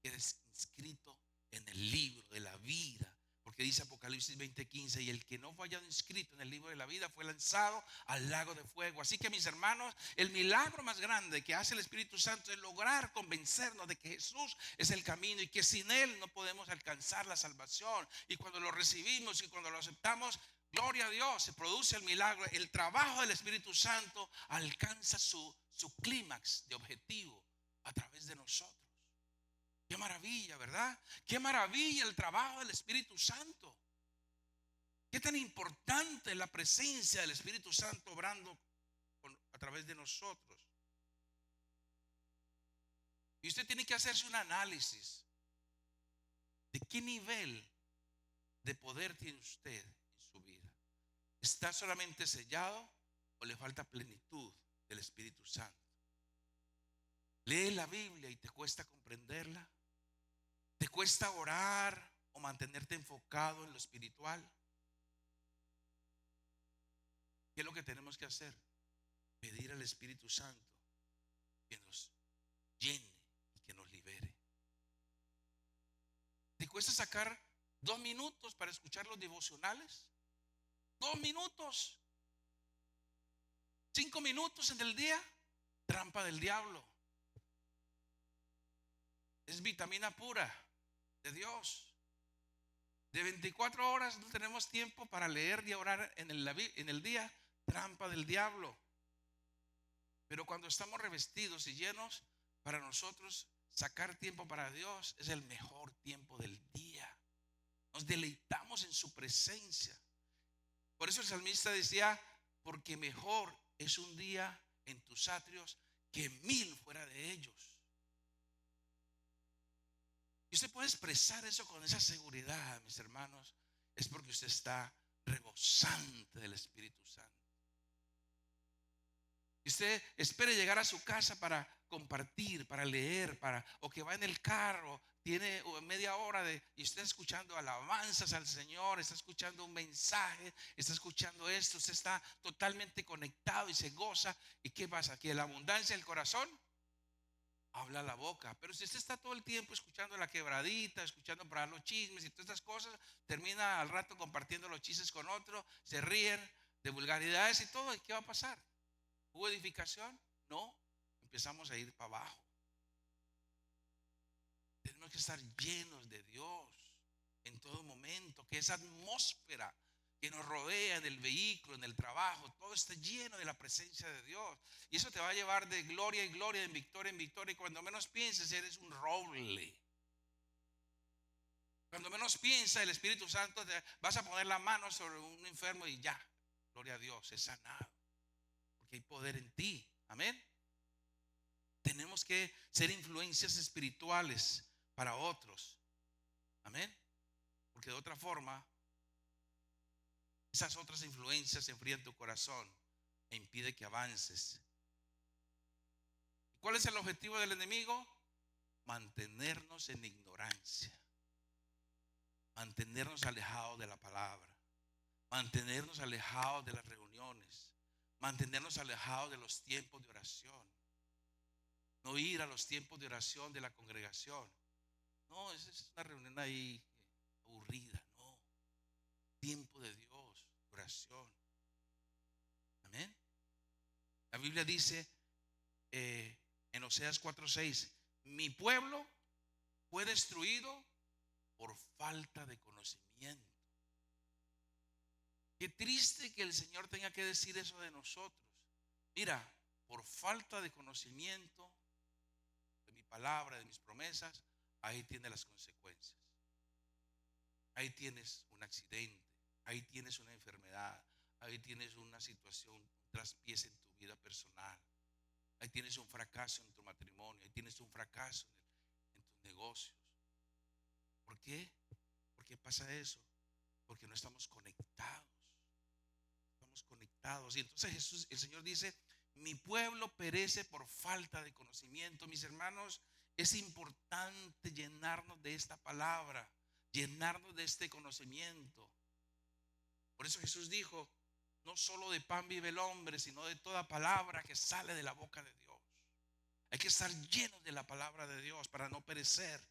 Speaker 1: queda inscrito en el libro de la vida. Porque dice Apocalipsis 20:15, y el que no fue hallado inscrito en el libro de la vida fue lanzado al lago de fuego. Así que, mis hermanos, el milagro más grande que hace el Espíritu Santo es lograr convencernos de que Jesús es el camino y que sin Él no podemos alcanzar la salvación. Y cuando lo recibimos y cuando lo aceptamos, gloria a Dios, se produce el milagro. El trabajo del Espíritu Santo alcanza su clímax de objetivo a través de nosotros. Qué maravilla, ¿verdad? Qué maravilla el trabajo del Espíritu Santo. Qué tan importante la presencia del Espíritu Santo obrando a través de nosotros. Y usted tiene que hacerse un análisis de qué nivel de poder tiene usted en su vida. ¿Está solamente sellado o le falta plenitud del Espíritu Santo? ¿Lee la Biblia y te cuesta comprenderla? ¿Te cuesta orar o mantenerte enfocado en lo espiritual? ¿Qué es lo que tenemos que hacer? Pedir al Espíritu Santo que nos llene y que nos libere. ¿Te cuesta sacar 2 minutos para escuchar los devocionales? 2 minutos. 5 minutos en el día. Trampa del diablo. Es vitamina pura de Dios. De 24 horas no tenemos tiempo para leer y orar en el día. Trampa del diablo. Pero cuando estamos revestidos y llenos, para nosotros sacar tiempo para Dios es el mejor tiempo del día. Nos deleitamos en su presencia. Por eso el salmista decía, porque mejor es un día en tus atrios que 1000 fuera de ellos. Y usted puede expresar eso con esa seguridad, mis hermanos, es porque usted está rebosante del Espíritu Santo. Y Usted espere llegar a su casa para compartir, para leer, o que va en el carro, tiene media hora y está escuchando alabanzas al Señor, está escuchando un mensaje, está escuchando esto, usted está totalmente conectado y se goza. ¿Y qué pasa? Que la abundancia del corazón habla la boca. Pero si usted está todo el tiempo escuchando la quebradita, escuchando para los chismes y todas estas cosas, termina al rato compartiendo los chismes con otro, se ríen de vulgaridades y todo. ¿Y qué va a pasar? ¿Hubo edificación? No, empezamos a ir para abajo. Tenemos que estar llenos de Dios en todo momento, que esa atmósfera que nos rodea en el vehículo, en el trabajo, todo esté lleno de la presencia de Dios. Y eso te va a llevar de gloria en gloria, de victoria en victoria. Y cuando menos pienses, eres un roble. Cuando menos piensa, el Espíritu Santo te vas a poner la mano sobre un enfermo y ya, gloria a Dios, es sanado. Porque hay poder en ti. Amén. Tenemos que ser influencias espirituales para otros. Amén. Porque de otra forma, esas otras influencias enfrían tu corazón e impide que avances. ¿Cuál es el objetivo del enemigo? Mantenernos en ignorancia, mantenernos alejados de la palabra, mantenernos alejados de las reuniones, mantenernos alejados de los tiempos de oración, no ir a los tiempos de oración de la congregación. No, esa es una reunión ahí aburrida. No, tiempo de Dios, oración. Amén. La Biblia dice en Oseas 4:6, mi pueblo fue destruido por falta de conocimiento. Qué triste que el Señor tenga que decir eso de nosotros. Mira, por falta de conocimiento de mi palabra, de mis promesas, ahí tiene las consecuencias. Ahí tienes un accidente, ahí tienes una enfermedad, ahí tienes una situación, un traspiés en tu vida personal. Ahí tienes un fracaso en tu matrimonio, ahí tienes un fracaso en tus negocios. ¿Por qué? ¿Por qué pasa eso? Porque no estamos conectados. Estamos conectados. Y entonces Jesús, el Señor dice, mi pueblo perece por falta de conocimiento. Mis hermanos, es importante llenarnos de esta palabra, llenarnos de este conocimiento. Por eso Jesús dijo, no solo de pan vive el hombre, sino de toda palabra que sale de la boca de Dios. Hay que estar llenos de la palabra de Dios para no perecer.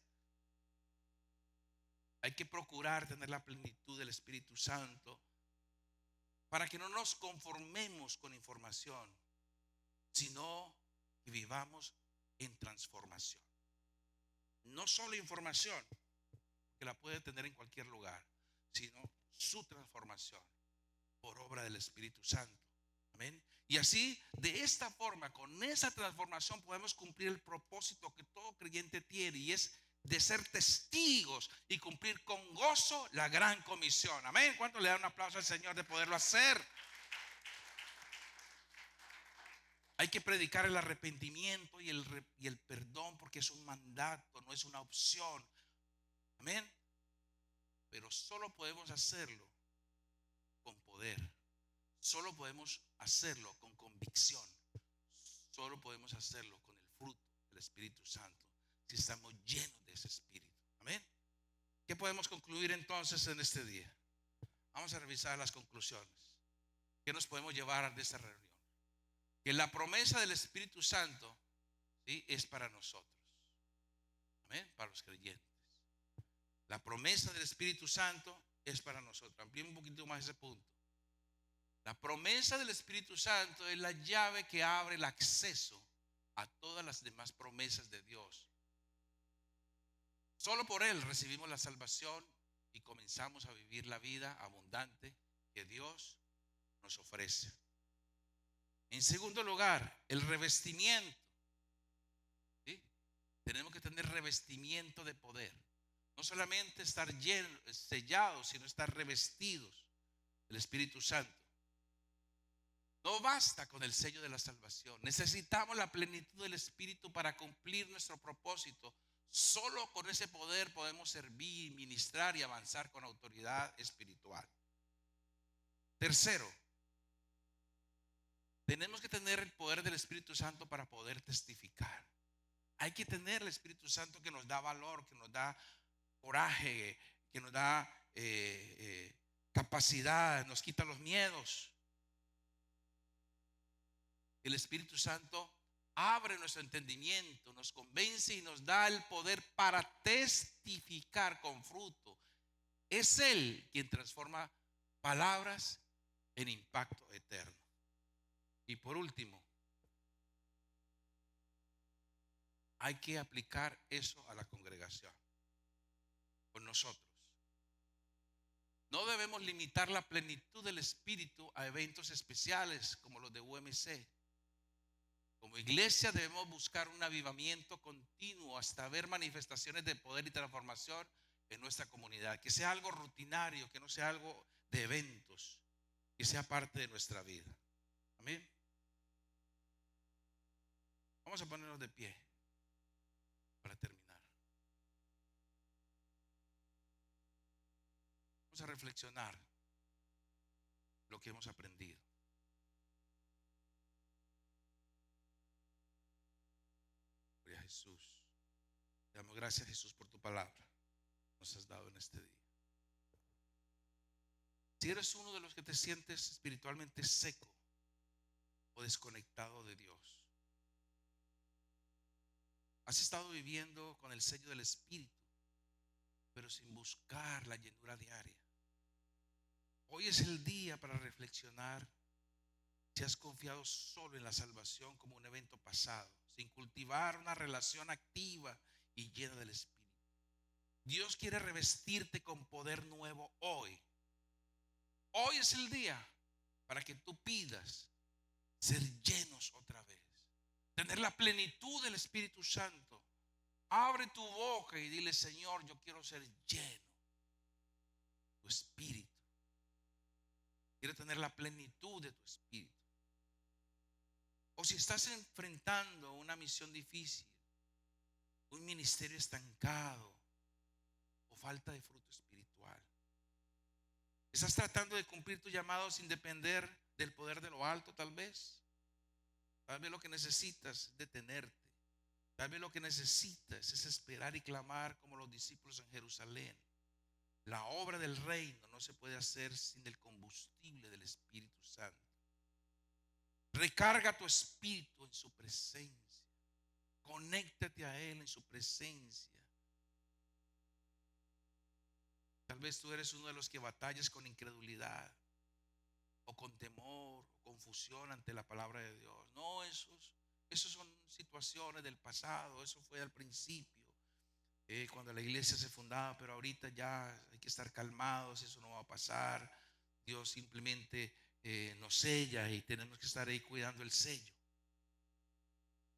Speaker 1: Hay que procurar tener la plenitud del Espíritu Santo para que no nos conformemos con información, sino que vivamos en transformación. No solo información, que la puede tener en cualquier lugar, sino su transformación por obra del Espíritu Santo. Amén. Y así, de esta forma, con esa transformación podemos cumplir el propósito que todo creyente tiene, y es de ser testigos y cumplir con gozo la gran comisión. Amén. ¿Cuánto le dan un aplauso al Señor de poderlo hacer? Hay que predicar el arrepentimiento y el perdón, porque es un mandato, no es una opción. Amén. Pero solo podemos hacerlo con poder. Solo podemos hacerlo con convicción. Solo podemos hacerlo con el fruto del Espíritu Santo, si estamos llenos de ese Espíritu. Amén. ¿Qué podemos concluir entonces en este día? Vamos a revisar las conclusiones. ¿Qué nos podemos llevar de esta reunión? Que la promesa del Espíritu Santo, ¿sí?, es para nosotros. Amén. Para los creyentes. La promesa del Espíritu Santo es para nosotros. Ampliemos un poquito más ese punto. La promesa del Espíritu Santo es la llave que abre el acceso a todas las demás promesas de Dios. Solo por Él recibimos la salvación y comenzamos a vivir la vida abundante que Dios nos ofrece. En segundo lugar, el revestimiento. ¿Sí? Tenemos que tener revestimiento de poder. No solamente estar sellados, sino estar revestidos del Espíritu Santo. No basta con el sello de la salvación. Necesitamos la plenitud del Espíritu para cumplir nuestro propósito. Solo con ese poder podemos servir, ministrar y avanzar con autoridad espiritual. Tercero, Tenemos que tener el poder del Espíritu Santo para poder testificar. Hay que tener el Espíritu Santo que nos da valor, que nos da coraje, que nos da capacidad, nos quita los miedos. El Espíritu Santo abre nuestro entendimiento, nos convence y nos da el poder para testificar con fruto. Es Él quien transforma palabras en impacto eterno. Y por último, hay que aplicar eso a la congregación, con nosotros. No debemos limitar la plenitud del Espíritu a eventos especiales como los de UMC. Como iglesia debemos buscar un avivamiento continuo hasta ver manifestaciones de poder y transformación en nuestra comunidad. Que sea algo rutinario, que no sea algo de eventos, que sea parte de nuestra vida. Amén. Vamos a ponernos de pie para terminar. Vamos a reflexionar lo que hemos aprendido. Gloria a Jesús. Te damos gracias, Jesús, por tu palabra que nos has dado en este día. Si eres uno de los que te sientes espiritualmente seco o desconectado de Dios, has estado viviendo con el sello del Espíritu, pero sin buscar la llenura diaria. Hoy es el día para reflexionar si has confiado solo en la salvación como un evento pasado, sin cultivar una relación activa y llena del Espíritu. Dios quiere revestirte con poder nuevo hoy. Hoy es el día para que tú pidas ser llenos otra vez, tener la plenitud del Espíritu Santo. Abre tu boca y dile: Señor, yo quiero ser lleno. Tu Espíritu. Quiero tener la plenitud de tu Espíritu. O si estás enfrentando una misión difícil, un ministerio estancado o falta de fruto espiritual, estás tratando de cumplir tu llamado sin depender del poder de lo alto. Tal vez lo que necesitas es detenerte. Tal vez lo que necesitas es esperar y clamar como los discípulos en Jerusalén. La obra del reino no se puede hacer sin el combustible del Espíritu Santo. Recarga tu espíritu en su presencia. Conéctate a Él en su presencia. Tal vez tú eres uno de los que batallas con incredulidad o con temor o confusión ante la palabra de Dios. No, esos son situaciones del pasado. Eso fue al principio, cuando la iglesia se fundaba, pero ahorita ya hay que estar calmados. Eso no va a pasar. Dios simplemente nos sella y tenemos que estar ahí cuidando el sello.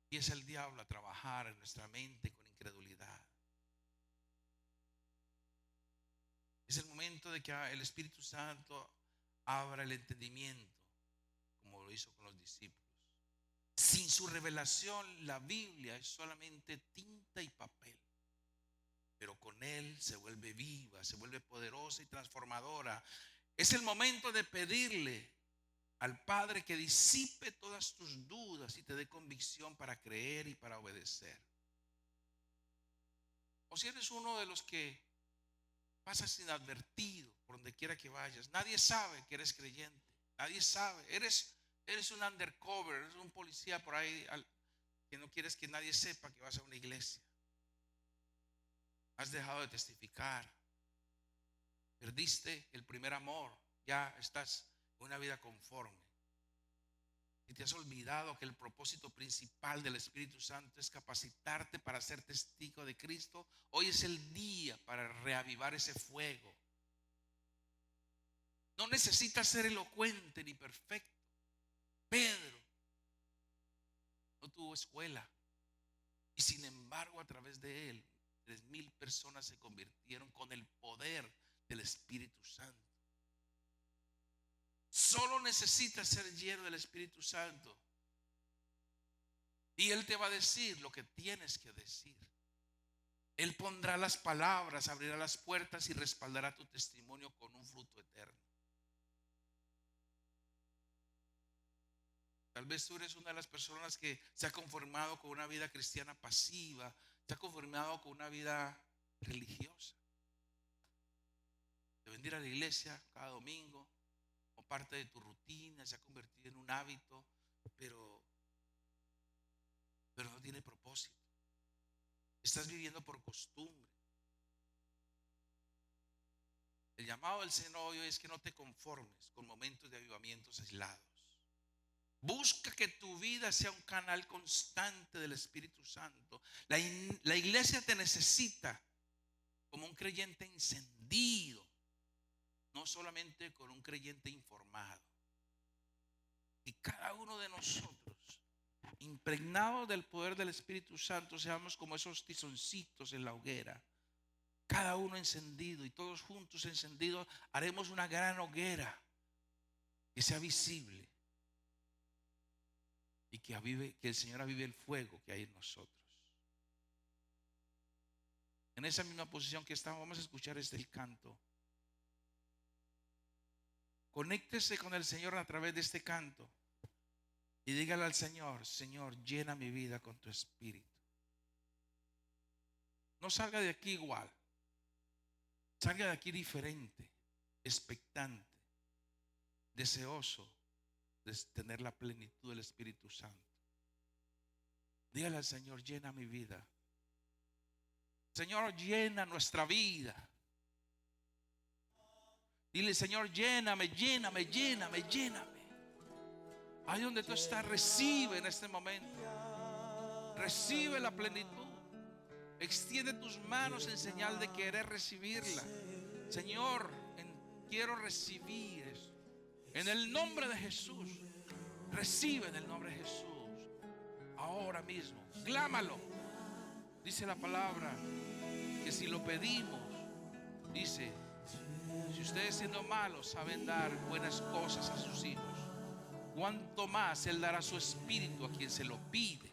Speaker 1: Y es el diablo a trabajar en nuestra mente con incredulidad. Es el momento de que el Espíritu Santo abra el entendimiento, como lo hizo con los discípulos. Sin su revelación, la Biblia es solamente tinta y papel, pero con Él se vuelve viva, se vuelve poderosa y transformadora. Es el momento de pedirle al Padre que disipe todas tus dudas y te dé convicción para creer y para obedecer. O si eres uno de los que pasas inadvertido por donde quiera que vayas, nadie sabe que eres creyente, nadie sabe, eres un undercover, eres un policía por ahí que no quieres que nadie sepa que vas a una iglesia. Has dejado de testificar, perdiste el primer amor, ya estás en una vida conforme y te has olvidado que el propósito principal del Espíritu Santo es capacitarte para ser testigo de Cristo. Hoy es el día para reavivar ese fuego. No necesitas ser elocuente ni perfecto. Pedro no tuvo escuela y sin embargo a través de él 3,000 personas se convirtieron con el poder del Espíritu Santo. Solo necesitas ser lleno del Espíritu Santo y Él te va a decir lo que tienes que decir. Él pondrá las palabras, abrirá las puertas y respaldará tu testimonio con un fruto eterno. Tal Tal vez tú eres una de las personas que se ha conformado con una vida cristiana pasiva, se ha conformado con una vida religiosa. De venir a la iglesia cada domingo, como parte de tu rutina, se ha convertido en un hábito, pero no tiene propósito. Estás viviendo por costumbre. El llamado del Señor hoy es que no te conformes con momentos de avivamientos aislados. Busca que tu vida sea un canal constante del Espíritu Santo. La iglesia te necesita como un creyente encendido, no solamente con un creyente informado. Y cada uno de nosotros, impregnados del poder del Espíritu Santo, seamos como esos tizoncitos en la hoguera. Cada uno encendido y todos juntos encendidos, haremos una gran hoguera que sea visible y que el Señor avive el fuego que hay en nosotros. En esa misma posición que estamos, vamos a escuchar el canto. Conéctese con el Señor a través de este canto y dígale al Señor: Señor, llena mi vida con tu Espíritu. No salga de aquí igual. Salga de aquí diferente, expectante, deseoso de tener la plenitud del Espíritu Santo. Dígale al Señor: llena mi vida. Señor, llena nuestra vida. Dile: Señor, lléname, lléname, lléname, lléname. Ahí donde tú estás, recibe en este momento. Recibe la plenitud. Extiende tus manos en señal de querer recibirla. Señor, quiero recibir eso. En el nombre de Jesús. Recibe en el nombre de Jesús. Ahora mismo. Clámalo. Dice la palabra que si lo pedimos, dice: si ustedes siendo malos saben dar buenas cosas a sus hijos, cuánto más Él dará su Espíritu a quien se lo pide.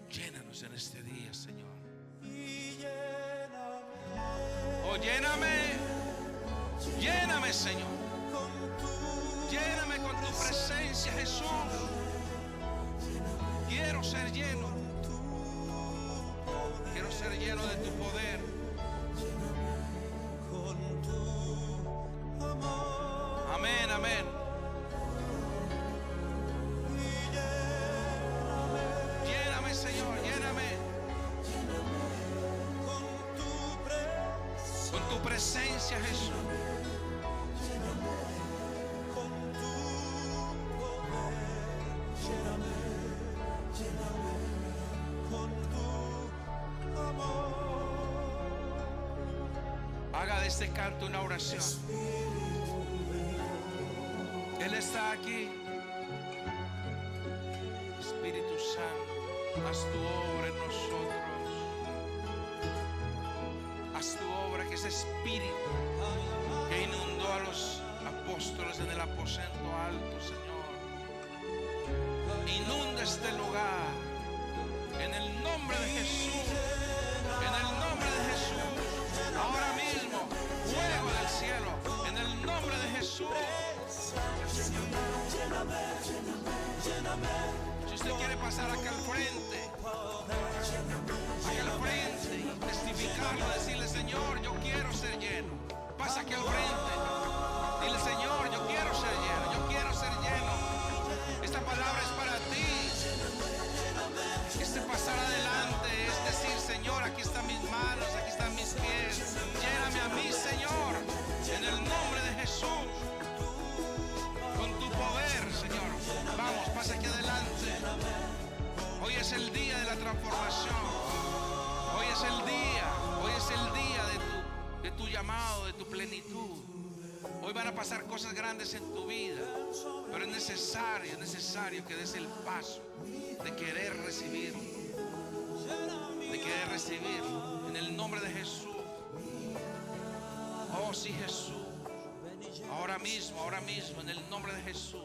Speaker 1: Llénanos en este día, Señor. Oh, lléname. Lléname, Señor. Lléname con tu presencia, Jesús. Quiero ser lleno. Quiero ser lleno de tu poder. Amén, amén. Lléname, Señor, lléname. Con tu presencia, Jesús. Haga de este canto una oración. Él está aquí. Espíritu Santo, haz tu obra en nosotros. Haz tu obra, que ese espíritu que inundó a los apóstoles en el aposento alto, Señor, inunda este lugar en el nombre de Jesús. En el nombre de Jesús. Ahora mismo, fuego del cielo, en el nombre de Jesús. Si usted quiere pasar acá al frente y testificarlo, decirle: Señor, yo quiero ser lleno. Pasa aquí al frente. Dile: Señor, yo quiero ser lleno. Yo quiero ser lleno. Esta palabra es para ti. Este pasar adelante es decir: Señor, aquí están mis manos, aquí están mis pies. Lléname a mí, Señor, en el nombre de Jesús. Con tu poder, Señor. Vamos, pasa aquí adelante. Hoy es el día de la transformación. Hoy es el día de tu llamado, de tu plenitud. Hoy van a pasar cosas grandes en tu vida, pero es necesario que des el paso de querer recibirlo. De querer recibirlo en el nombre de Jesús. Oh, sí, Jesús. Ahora mismo, en el nombre de Jesús.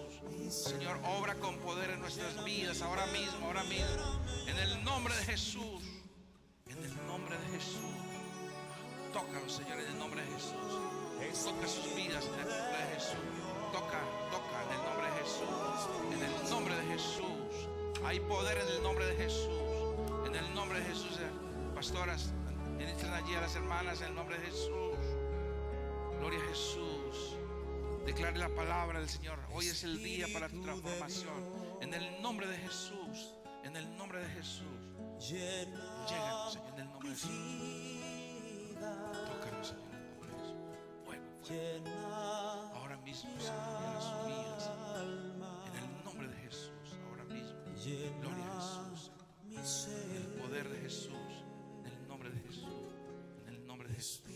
Speaker 1: Señor, obra con poder en nuestras vidas. Ahora mismo, en el nombre de Jesús. En el nombre de Jesús. Tócalo, Señor, en el nombre de Jesús. Toca sus vidas en el nombre de Jesús. Toca en el nombre de Jesús. Hay poder en el nombre de Jesús. En el nombre de Jesús. Pastoras, ministren allí a las hermanas en el nombre de Jesús. Gloria a Jesús. Declare la palabra del Señor. Hoy es el día para tu transformación. En el nombre de Jesús. En el nombre de Jesús. Lléganos, Señor, en el nombre de Jesús. Tócanos, Señor, en el nombre de Jesús. Fuego, fuego. Ahora mismo, Señor, en las sumidas. En el nombre de Jesús. Ahora mismo. Gloria a Jesús. En el poder de Jesús. En el nombre de Jesús. En el nombre de Jesús.